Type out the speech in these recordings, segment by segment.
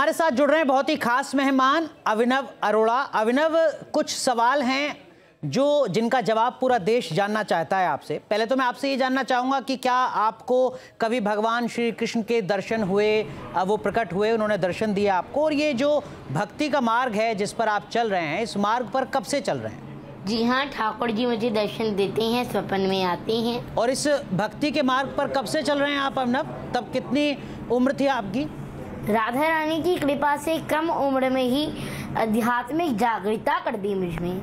हमारे साथ जुड़ रहे हैं बहुत ही खास मेहमान अभिनव अरोड़ा। अभिनव, कुछ सवाल हैं जिनका जवाब पूरा देश जानना चाहता है आपसे। पहले तो मैं आपसे ये जानना चाहूँगा कि क्या आपको कभी भगवान श्री कृष्ण के दर्शन हुए, वो प्रकट हुए, उन्होंने दर्शन दिया आपको? और ये जो भक्ति का मार्ग है जिस पर आप चल रहे हैं, इस मार्ग पर कब से चल रहे हैं? जी हाँ, ठाकुर जी मुझे दर्शन देते हैं, स्वप्न में आते हैं। और इस भक्ति के मार्ग पर कब से चल रहे हैं आप अभिनव? तब कितनी उम्र थी आपकी? राधा रानी की कृपा से कम उम्र में ही आध्यात्मिक जागृता कर दी मुझमें।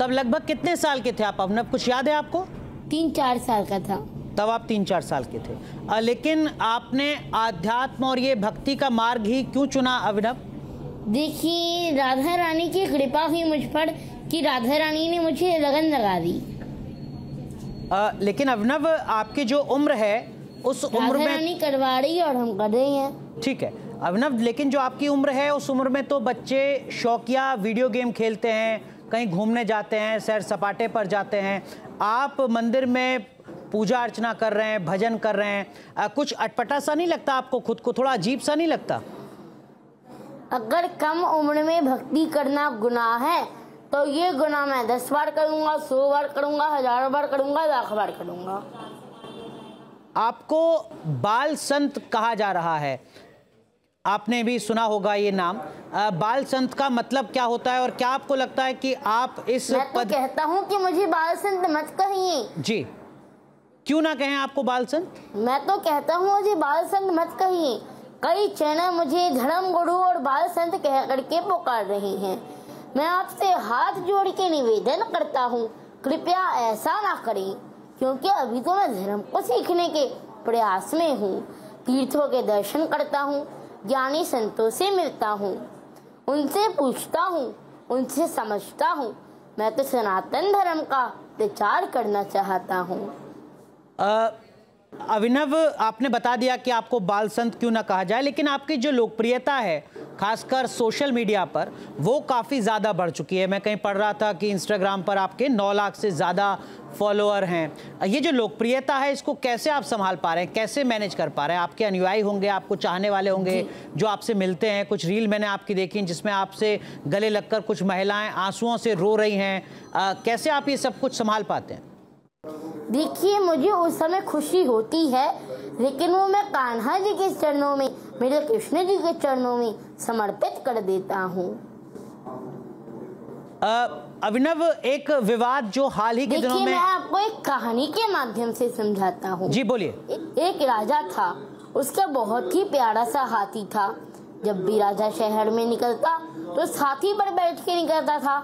तब लगभग कितने साल के थे आप अभिनव, कुछ याद है आपको? 3-4 साल का था। तब आप 3-4 साल के थे। लेकिन आपने आध्यात्म और ये भक्ति का मार्ग ही क्यों चुना अभिनव? देखिए, राधा रानी की कृपा हुई मुझ पर कि राधा रानी ने मुझे लगन लगा दी। लेकिन अभिनव, आपकी जो उम्र है उस उम्र में रानी करवा रही और हम कर रहे हैं। ठीक है अभिनव, लेकिन जो आपकी उम्र है उस उम्र में तो बच्चे शौकिया वीडियो गेम खेलते हैं, कहीं घूमने जाते हैं, सैर सपाटे पर जाते हैं। आप मंदिर में पूजा अर्चना कर रहे हैं, भजन कर रहे हैं। कुछ अटपटा सा नहीं लगता आपको? खुद को थोड़ा अजीब सा नहीं लगता? अगर कम उम्र में भक्ति करना गुनाह है तो ये गुनाह मैं 10 बार करूंगा, 100 बार करूंगा, 1000 बार करूंगा, 1,00,000 बार करूंगा। आपको बाल संत कहा जा रहा है, आपने भी सुना होगा ये नाम। बाल संत का मतलब क्या होता है और क्या आपको लगता है कि आप इस मैं तो कहता हूँ कि मुझे बाल संत मत कहिए। जी, क्यों ना कहें आपको बाल संत? मैं तो कहता हूँ मुझे बाल संत मत कहिए। कई चैनल मुझे धर्म गुरु और बाल संत कह करके पुकार रहे हैं। मैं आपसे हाथ जोड़ के निवेदन करता हूँ, कृपया ऐसा ना करें, क्योंकि अभी तो मैं धर्म को सीखने के प्रयास में हूँ। तीर्थों के दर्शन करता हूँ, ज्ञानी संतों से मिलता हूँ, उनसे पूछता हूँ, उनसे समझता हूँ। मैं तो सनातन धर्म का प्रचार करना चाहता हूँ। अभिनव, आपने बता दिया कि आपको बाल संत क्यों ना कहा जाए, लेकिन आपकी जो लोकप्रियता है खासकर सोशल मीडिया पर, वो काफ़ी ज़्यादा बढ़ चुकी है। मैं कहीं पढ़ रहा था कि इंस्टाग्राम पर आपके 9 लाख से ज़्यादा फॉलोअर हैं। ये जो लोकप्रियता है, इसको कैसे आप संभाल पा रहे हैं, कैसे मैनेज कर पा रहे हैं? आपके अनुयायी होंगे, आपको चाहने वाले होंगे जो आपसे मिलते हैं। कुछ रील मैंने आपकी देखी जिसमें आपसे गले लगकर कुछ महिलाएं आंसुओं से रो रही हैं। कैसे आप ये सब कुछ संभाल पाते हैं? देखिए, मुझे उस समय खुशी होती है, लेकिन वो मैं कान्हा जी के चरणों में, मेरे कृष्ण जी के चरणों में समर्पित कर देता हूँ। अभिनव, एक विवाद जो हाल ही के दिनों में, मैं आपको एक कहानी के माध्यम से समझाता हूँ। जी बोलिए। एक राजा था, उसका बहुत ही प्यारा सा हाथी था। जब भी राजा शहर में निकलता तो उस हाथी पर बैठ के निकलता था,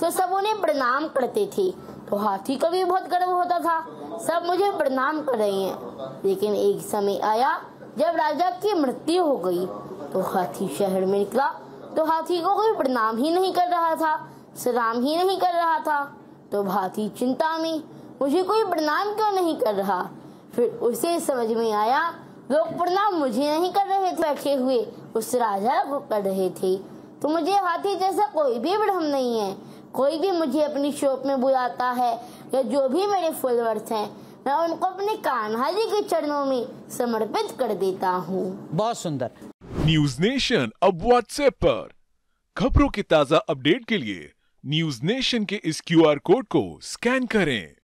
तो सब उन्हें प्रणाम करते थे। तो हाथी को भी बहुत गर्व होता था, सब मुझे प्रणाम कर रहे हैं। लेकिन एक समय आया जब राजा की मृत्यु हो गई, तो हाथी शहर में निकला तो हाथी को कोई प्रणाम ही नहीं कर रहा था, सलाम ही नहीं कर रहा था। तो हाथी चिंता में, मुझे कोई प्रणाम क्यों नहीं कर रहा? फिर उसे समझ में आया, लोग प्रणाम मुझे नहीं कर रहे थे, बैठे हुए उस राजा को कर रहे थे। तो मुझे हाथी जैसा कोई भी भ्रम नहीं है। कोई भी मुझे अपनी शॉप में बुलाता है या जो भी मेरे फॉलोअर्स हैं, मैं उनको अपने कान्हा जी के चरणों में समर्पित कर देता हूँ। बहुत सुंदर। न्यूज नेशन अब व्हाट्सएप पर खबरों की ताजा अपडेट के लिए न्यूज नेशन के इस QR कोड को स्कैन करें।